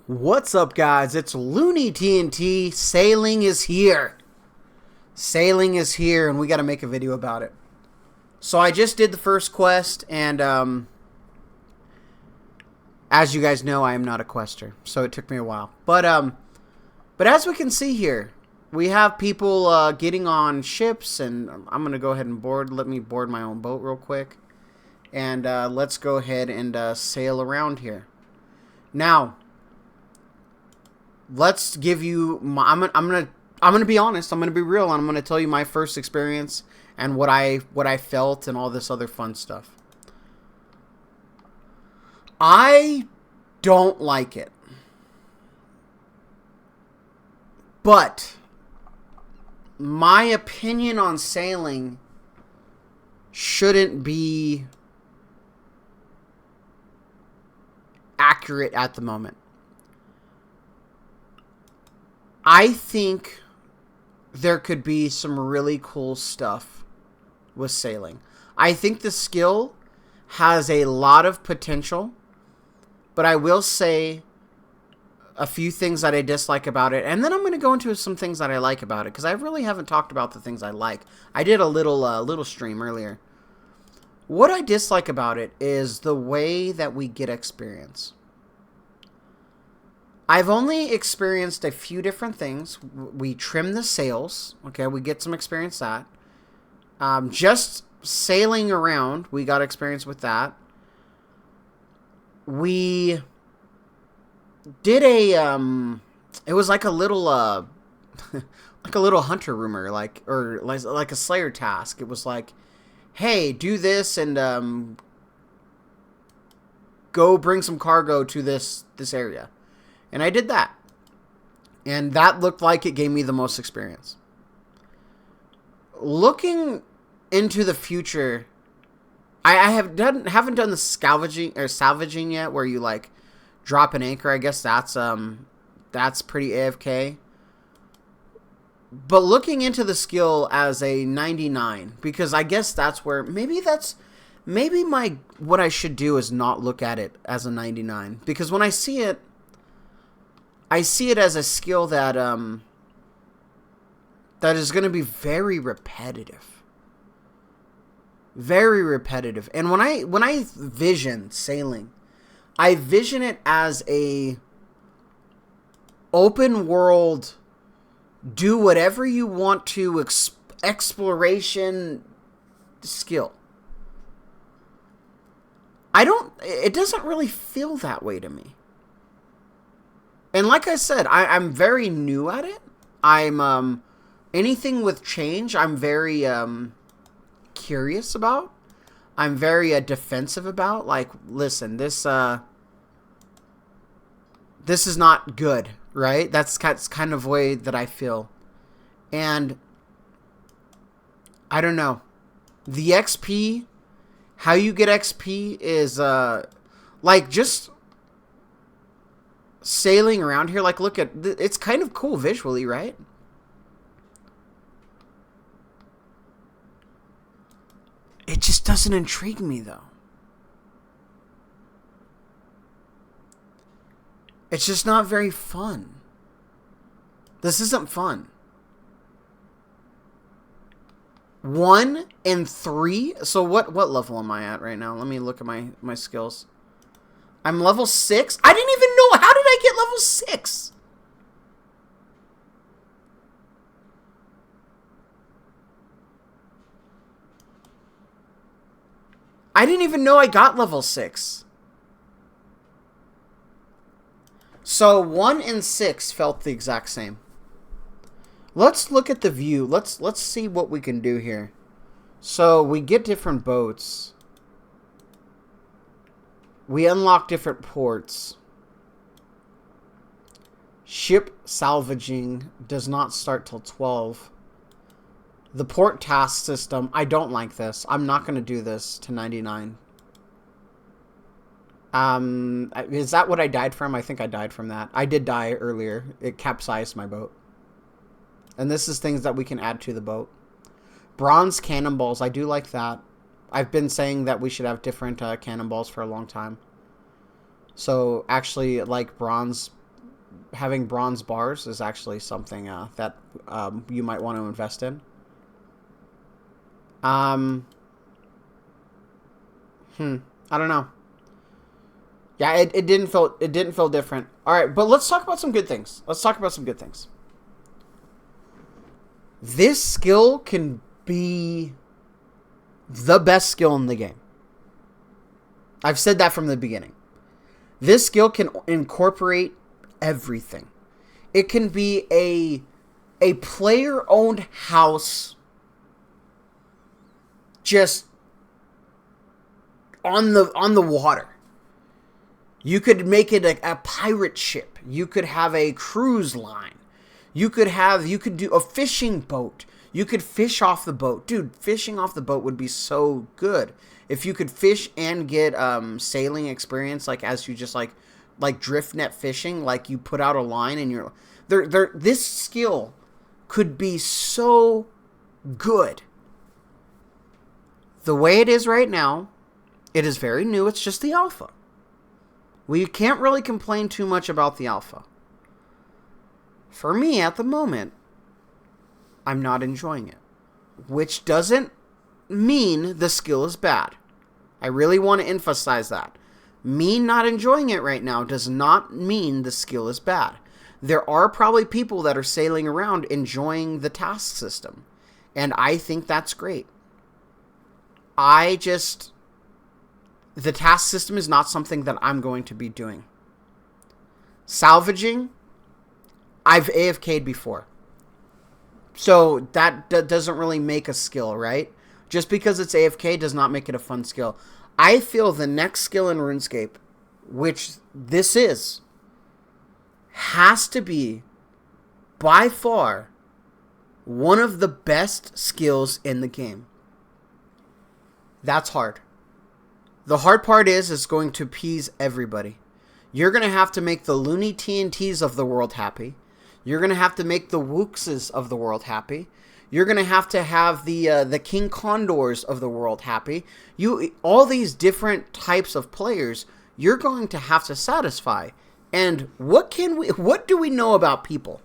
What's up, guys? It's Looney TNT. Sailing is here. Sailing is here, and we got to make a video about it. So I just did the first quest, and as you guys know, I am not a quester, so it took me a while. But as we can see here, we have people getting on ships, and I'm gonna go ahead and board. Let me board my own boat real quick, and let's go ahead and sail around here. Now, let's give you my, I'm gonna be honest. I'm gonna be real, and I'm gonna tell you my first experience and what I felt and all this other fun stuff. I don't like it, but my opinion on sailing shouldn't be accurate at the moment. I think there could be some really cool stuff with sailing. I think the skill has a lot of potential, but I will say a few things that I dislike about it, and then I'm going to go into some things that I like about it, because I really haven't talked about the things I like. I did a little stream earlier. What I dislike about it is the way that we get experience. I've only experienced a few different things. We trim the sails. Okay, we get some experience that. Just sailing around, we got experience with that. We did it was like a little, like a little hunter rumor, or like a slayer task. It was like, hey, do this and, go bring some cargo to this area. And I did that. And that looked like it gave me the most experience. Looking into the future, I haven't done the salvaging yet, where you like drop an anchor. I guess that's pretty AFK. But looking into the skill as a 99, because I guess that's where maybe what I should do is not look at it as a 99, because when I see it as a skill that that is going to be very repetitive. Very repetitive. And when I vision sailing, I vision it as a open world, do whatever you want to exploration skill. It doesn't really feel that way to me. And like I said, I'm very new at it. I'm, anything with change, I'm very, curious about. I'm very, defensive about. Like, listen, this is not good, right? That's kind of way that I feel. And I don't know. The XP, how you get XP is, like, just sailing around here. Like, look at, it's kind of cool visually, right? It just doesn't intrigue me, though. It's just not very fun. This isn't fun. 1 and 3. So what level am I at right now? Let me look at my skills. I'm level 6. I didn't even know. How did I get level 6? I didn't even know I got level 6. So 1 and 6 felt the exact same. Let's look at the view. Let's see what we can do here. So we get different boats. We unlock different ports. Ship salvaging does not start till 12. The port task system, I don't like this. I'm not going to do this to 99. Is that what I died from? I think I died from that. I did die earlier. It capsized my boat. And this is things that we can add to the boat. Bronze cannonballs, I do like that. I've been saying that we should have different cannonballs for a long time. So actually, like bronze having bronze bars is actually something that you might want to invest in. I don't know. Yeah, it didn't feel different. All right, but let's talk about some good things. This skill can be the best skill in the game. I've said that from the beginning. This skill can incorporate everything. It can be a player-owned house just on the water. You could make it a pirate ship. You could have a cruise line. You could do a fishing boat. You could fish off the boat. Dude, fishing off the boat would be so good. If you could fish and get sailing experience, like as you just like drift net fishing, like you put out a line and you're this skill could be so good. The way it is right now, it is very new. It's just the alpha. We can't really complain too much about the alpha. For me, at the moment, I'm not enjoying it. Which doesn't mean the skill is bad. I really want to emphasize that. Me not enjoying it right now does not mean the skill is bad. There are probably people that are sailing around enjoying the task system. And I think that's great. The task system is not something that I'm going to be doing. Salvaging, I've AFK'd before. So that doesn't really make a skill, right? Just because it's AFK does not make it a fun skill. I feel the next skill in RuneScape, which this is, has to be, by far, one of the best skills in the game. That's hard. The hard part is going to appease everybody. You're going to have to make the Looney TNTs of the world happy. You're going to have to make the Wookses of the world happy. You're going to have the King Condors of the world happy. All these different types of players, you're going to have to satisfy. And what do we know about people?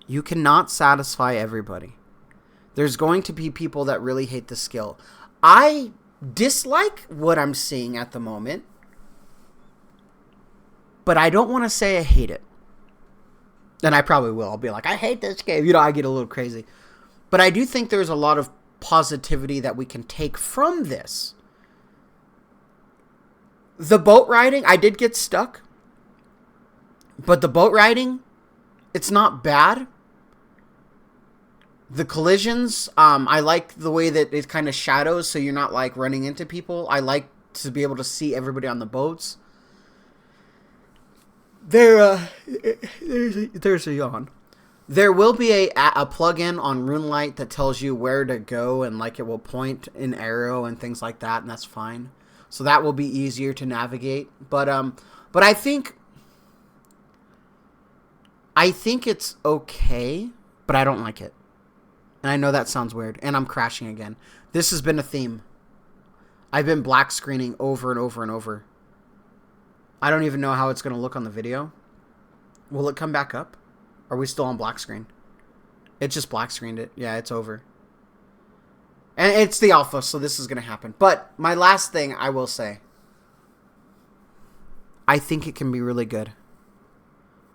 You cannot satisfy everybody. There's going to be people that really hate the skill. I dislike what I'm seeing at the moment, but I don't want to say I hate it. And I probably will. I'll be like, I hate this game. I get a little crazy. But I do think there's a lot of positivity that we can take from this. The boat riding, I did get stuck. But the boat riding, it's not bad. The collisions, I like the way that it kind of shadows so you're not like running into people. I like to be able to see everybody on the boats. There's a yawn. There will be a plugin on RuneLite that tells you where to go and like it will point an arrow and things like that, and that's fine. So that will be easier to navigate. But I think it's okay, but I don't like it. And I know that sounds weird, and I'm crashing again. This has been a theme. I've been black screening over and over and over. I don't even know how it's going to look on the video. Will it come back up? Are we still on black screen? It just black screened it. Yeah, it's over. And it's the alpha, so this is going to happen. But my last thing I will say. I think it can be really good.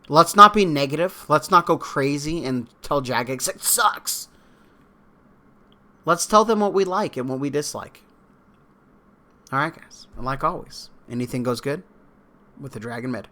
Let's not be negative. Let's not go crazy and tell Jagex it sucks. Let's tell them what we like and what we dislike. Alright, guys. And like always, anything goes good with the Dragon Mid.